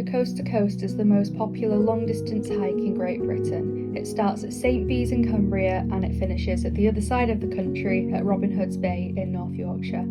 The Coast to Coast is the most popular long-distance hike in Great Britain. It starts at St Bees in Cumbria and it finishes at the other side of the country at Robin Hood's Bay in North Yorkshire.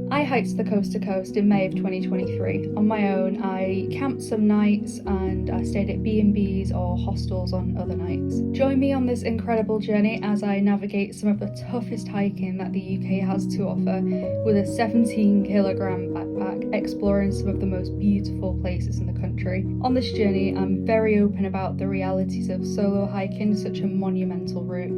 I hiked the Coast to Coast in May of 2023. On my own, I camped some nights and I stayed at B&Bs or hostels on other nights. Join me on this incredible journey as I navigate some of the toughest hiking that the UK has to offer with a 17-kilogram backpack, exploring some of the most beautiful places in the country. On this journey, I'm very open about the realities of solo hiking such a monumental route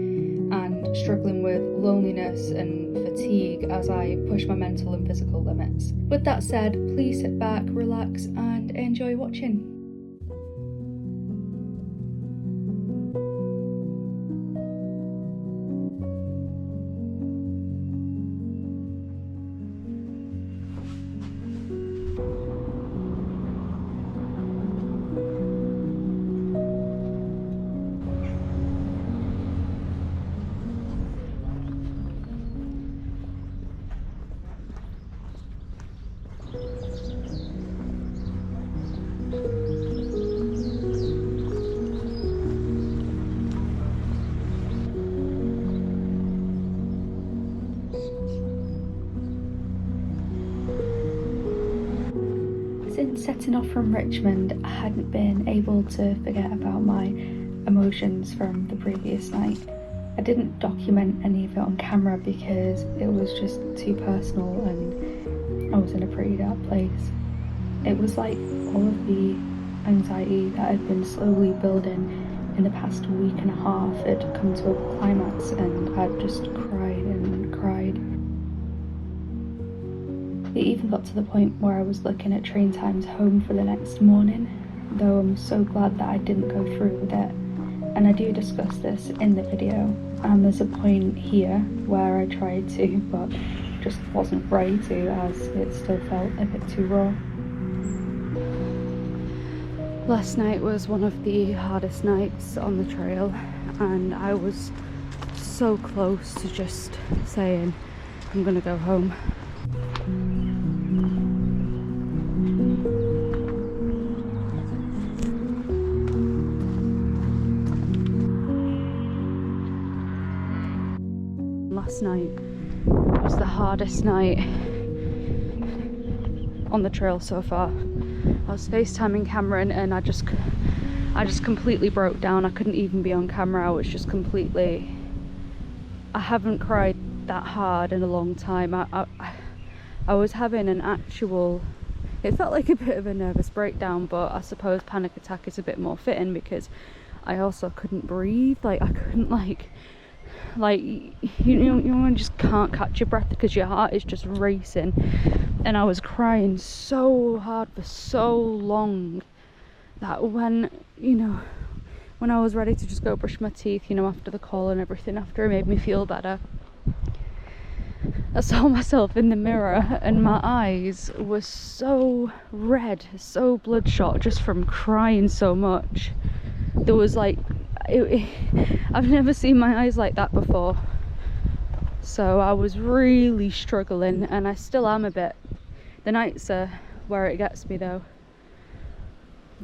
and struggling with loneliness and fatigue as I push my mental and physical limits. With that said, please sit back, relax and enjoy watching. Since setting off from Richmond, I hadn't been able to forget about my emotions from the previous night. I didn't document any of it on camera because it was just too personal and I was in a pretty dark place. It was like all of the anxiety that had been slowly building in the past week and a half had come to a climax and I'd just cried and cried. It even got to the point where I was looking at train times home for the next morning, though I'm so glad that I didn't go through with it. And I do discuss this in the video, and there's a point here where I tried to, but just wasn't ready to, as it still felt a bit too raw. Last night was one of the hardest nights on the trail, and I was so close to just saying, I'm gonna go home. Last night was the hardest night on the trail so far. I was FaceTiming Cameron and I just completely broke down. I couldn't even be on camera. I was just completely... I haven't cried that hard in a long time. I was having an actual... It felt like a bit of a nervous breakdown, but I suppose panic attack is a bit more fitting because I also couldn't breathe. Like, I couldn't you just can't catch your breath because your heart is just racing, and I was crying so hard for so long that when I was ready to just go brush my teeth, after the call and everything, after it made me feel better, I saw myself in the mirror and my eyes were so red, so bloodshot just from crying so much. There was I've never seen my eyes like that before, so I was really struggling, and I still am a bit. The nights are where it gets me though.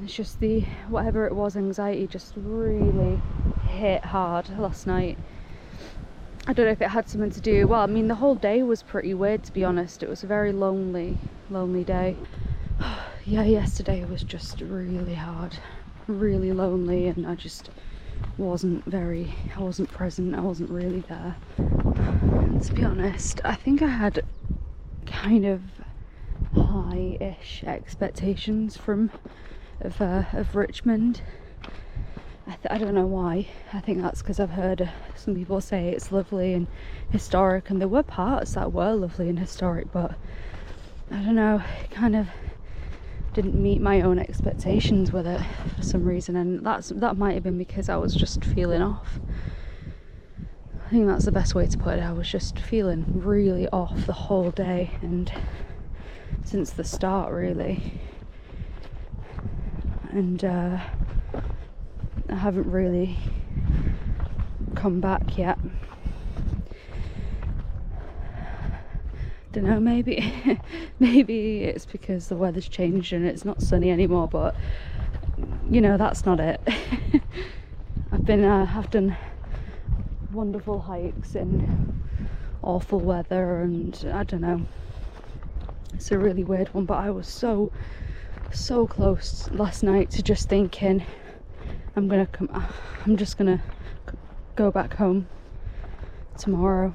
It's just the whatever it was, anxiety just really hit hard last night. I don't know if it had something to do, well, I mean, the whole day was pretty weird, to be honest. It was a very lonely day. Yeah, yesterday was just really hard, really lonely, and I wasn't present. I wasn't really there. And to be honest, I think I had kind of high-ish expectations of Richmond. I don't know why. I think that's because I've heard some people say it's lovely and historic, and there were parts that were lovely and historic, but I don't know, it kind of didn't meet my own expectations with it for some reason, and that might have been because I was just feeling off. I think that's the best way to put it. I was just feeling really off the whole day, and since the start really, and I haven't really come back yet. don't know, maybe maybe it's because the weather's changed and it's not sunny anymore, but you know, that's not it. I've done wonderful hikes in awful weather, and I don't know, it's a really weird one, but I was so close last night to just thinking I'm just gonna go back home tomorrow.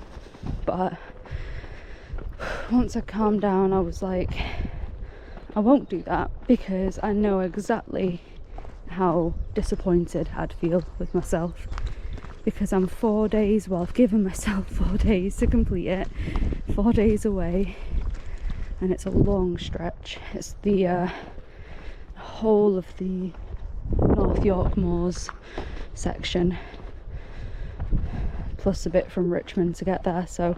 But once I calmed down, I was like, I won't do that, because I know exactly how disappointed I'd feel with myself, because I'm 4 days, well, I've given myself 4 days to complete it, 4 days away, and it's a long stretch. It's the whole of the North York Moors section, plus a bit from Richmond to get there, so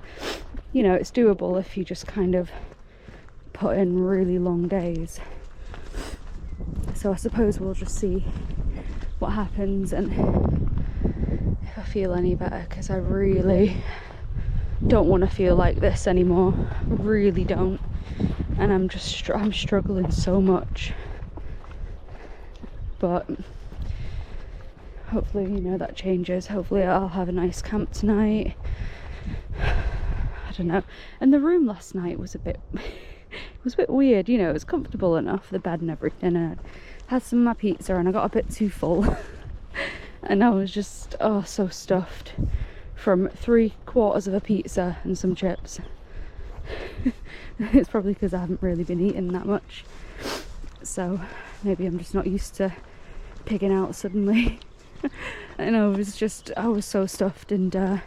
you know, it's doable if you just kind of put in really long days. So I suppose we'll just see what happens and if I feel any better, because I really don't want to feel like this anymore. I really don't, and I'm struggling so much. But hopefully, you know, that changes. Hopefully I'll have a nice camp tonight. I don't know. And the room last night was a bit weird, you know. It was comfortable enough, the bed and everything, and I had some of my pizza and I got a bit too full and I was just so stuffed from 3/4 of a pizza and some chips. It's probably because I haven't really been eating that much, so maybe I'm just not used to pigging out suddenly. And I was so stuffed, and I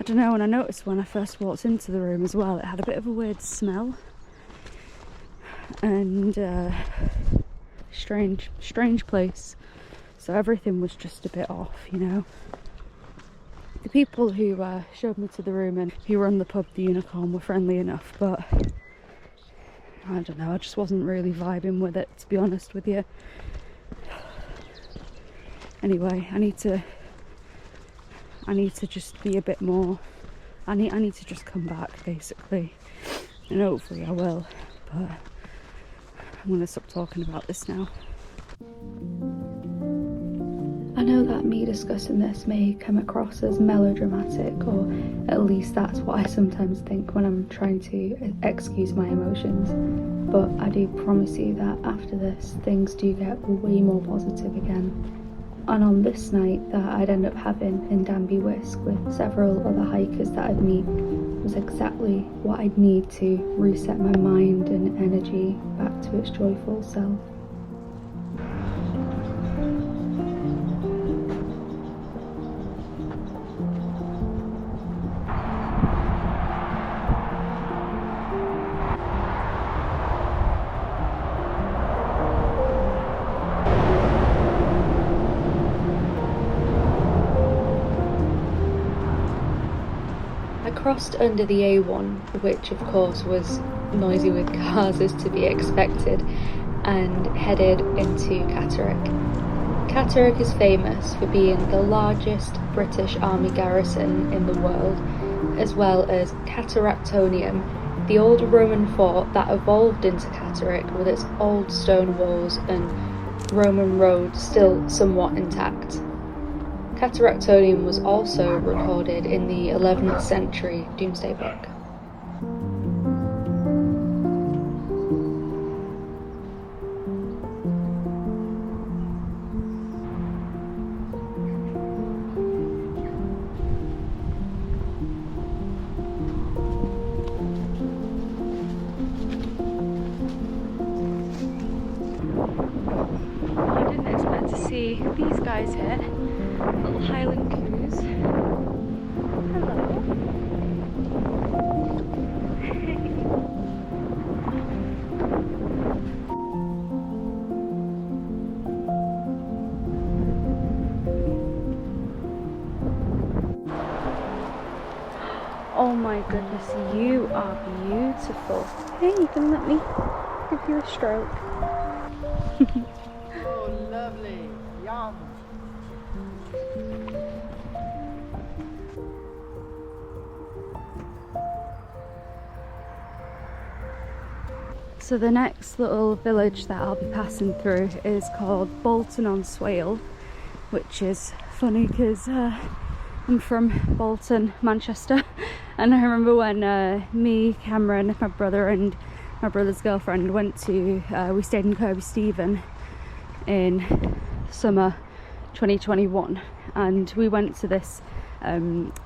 don't know, and I noticed when I first walked into the room as well, it had a bit of a weird smell, and strange place, so everything was just a bit off, you know. The people who showed me to the room and who run the pub, the Unicorn, were friendly enough, but I don't know, I just wasn't really vibing with it, to be honest with you. Anyway, I need to just be a bit more, I need to just come back, basically, and hopefully I will, but I'm going to stop talking about this now. I know that me discussing this may come across as melodramatic, or at least that's what I sometimes think when I'm trying to excuse my emotions, but I do promise you that after this, things do get way more positive again. And on this night that I'd end up having in Danby Wiske with several other hikers that I'd meet was exactly what I'd need to reset my mind and energy back to its joyful self. Crossed under the A1, which of course was noisy with cars as to be expected, and headed into Catterick. Catterick is famous for being the largest British Army garrison in the world, as well as Catterick, the old Roman fort that evolved into Catterick with its old stone walls and Roman road still somewhat intact. Catterick was also recorded in the 11th century Domesday Book. I didn't expect to see these guys here. Little Highland coos. Hello. Oh my goodness, you are beautiful. Hey, you can let me give you a stroke. Oh, lovely. Yum. So the next little village that I'll be passing through is called Bolton-On-Swale, which is funny because I'm from Bolton, Manchester, and I remember when me, Cameron, my brother and my brother's girlfriend went to, we stayed in Kirby Stephen in summer 2021, and we went to this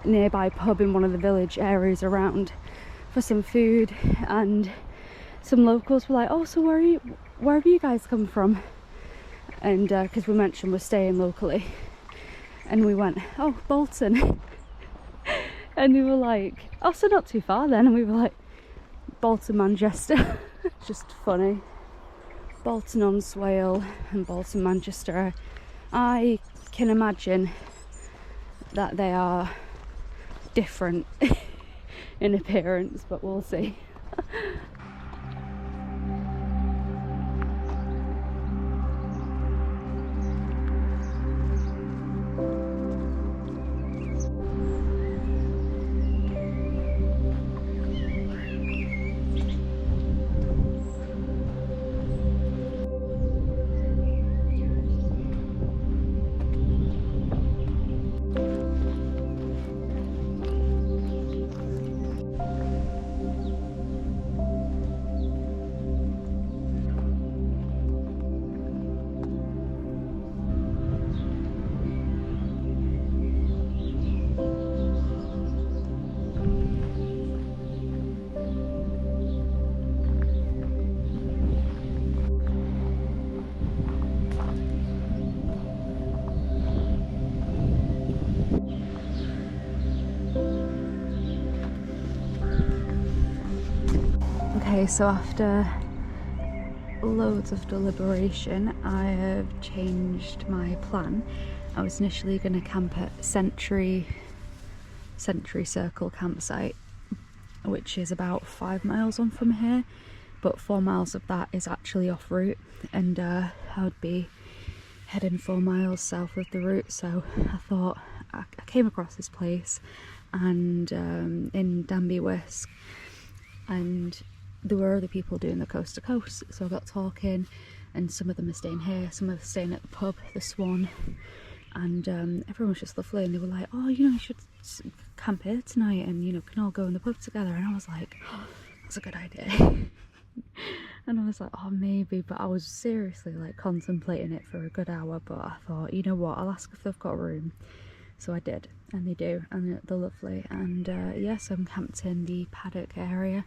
nearby pub in one of the village areas around for some food, and some locals were like, oh, so where have you guys come from? And because we mentioned we're staying locally, and we went, oh, Bolton. And they were like, oh, so not too far then. And we were like, Bolton, Manchester. Just funny. Bolton-On-Swale and Bolton, Manchester. I can imagine that they are different in appearance, but we'll see. Okay, so after loads of deliberation, I have changed my plan. I was initially going to camp at Century Circle campsite, which is about 5 miles on from here, but 4 miles of that is actually off route, and I would be heading 4 miles south of the route. So I thought, I came across this place and in Danby Wiske, and there were other people doing the coast to coast, so I got talking, and some of them are staying here, some are staying at the pub, the Swan, and everyone was just lovely, and they were like, oh, you know, you should camp here tonight, and you know, can all go in the pub together. And I was like, oh, that's a good idea. And I was like, oh, maybe, but I was seriously like contemplating it for a good hour, but I thought, you know what, I'll ask if they've got a room. So I did, and they do, and they're lovely. And yes, I'm camped in the paddock area,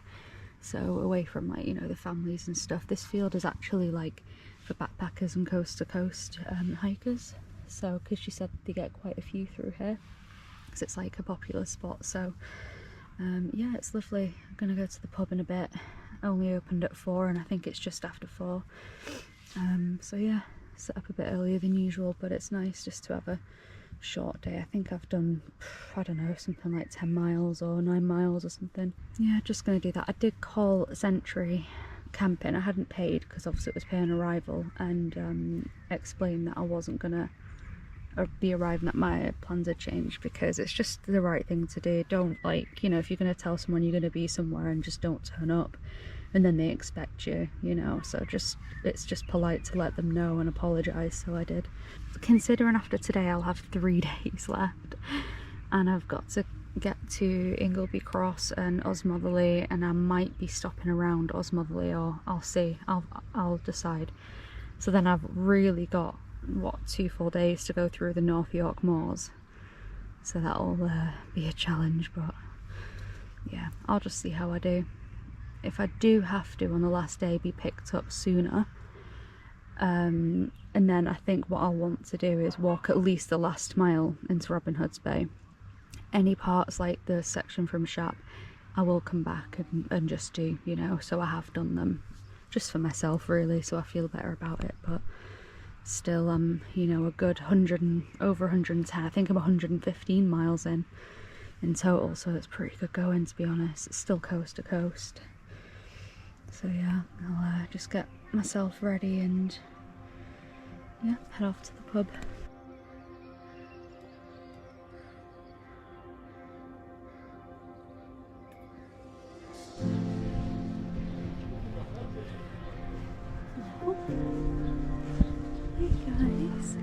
so away from, like, you know, the families and stuff. This field is actually like for backpackers and coast to coast hikers, so because she said they get quite a few through here because it's like a popular spot. So yeah, it's lovely. I'm gonna go to the pub in a bit. Only opened at 4 and I think it's just after 4. So yeah, set up a bit earlier than usual, but it's nice just to have a short day. I think I've done, I don't know, something like 10 miles or 9 miles or something. Yeah, just gonna do that. I did call Century camping. I hadn't paid because obviously it was pay on arrival, and explained that I wasn't gonna be arriving, that my plans had changed, because it's just the right thing to do. Don't, like, you know, if you're gonna tell someone you're gonna be somewhere and just don't turn up and then they expect you, you know, so it's just polite to let them know and apologise. So I did. Considering after today I'll have 3 days left, and I've got to get to Ingleby Cross and Osmotherley, and I might be stopping around Osmotherley, or I'll see, I'll decide. So then I've really got, what, 2 full days to go through the North York Moors, so that'll be a challenge, but yeah, I'll just see how I do. If I do have to on the last day be picked up sooner, and then I think what I'll want to do is walk at least the last mile into Robin Hood's Bay. Any parts like the section from Shap, I will come back and just do, you know, so I have done them just for myself really, so I feel better about it. But still, I'm, you know, a good 100 and over 110, I think I'm 115 miles in total, so it's pretty good going, to be honest. It's still coast to coast. So yeah, I'll just get myself ready and yeah, head off to the pub. guys.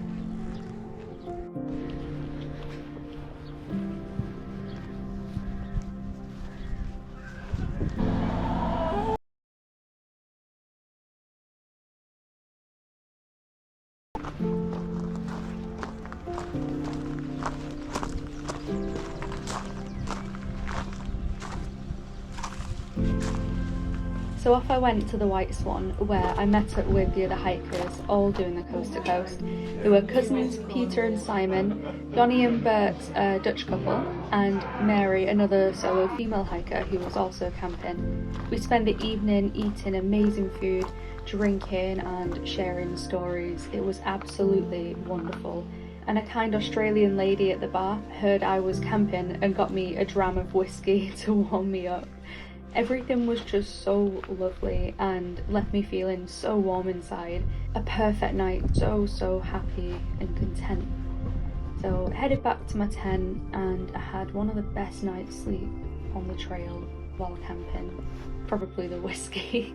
So off I went to the White Swan, where I met up with the other hikers, all doing the coast to coast. There were cousins Peter and Simon, Gonnie and Bert, a Dutch couple, and Mary, another solo female hiker who was also camping. We spent the evening eating amazing food, drinking and sharing stories. It was absolutely wonderful. And a kind Australian lady at the bar heard I was camping and got me a dram of whiskey to warm me up. Everything was just so lovely and left me feeling so warm inside. A perfect night, so happy and content. So headed back to my tent and I had one of the best night's sleep on the trail while camping. Probably the whiskey.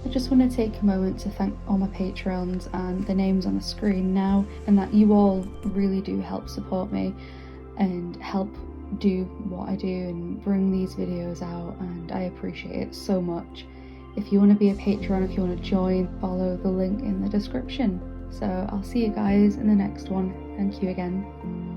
I just want to take a moment to thank all my Patreons and the names on the screen now, and that you all really do help support me and help do what I do and bring these videos out, and I appreciate it so much. If you want to be a Patreon, if you want to join, follow the link in the description. So I'll see you guys in the next one. Thank you again.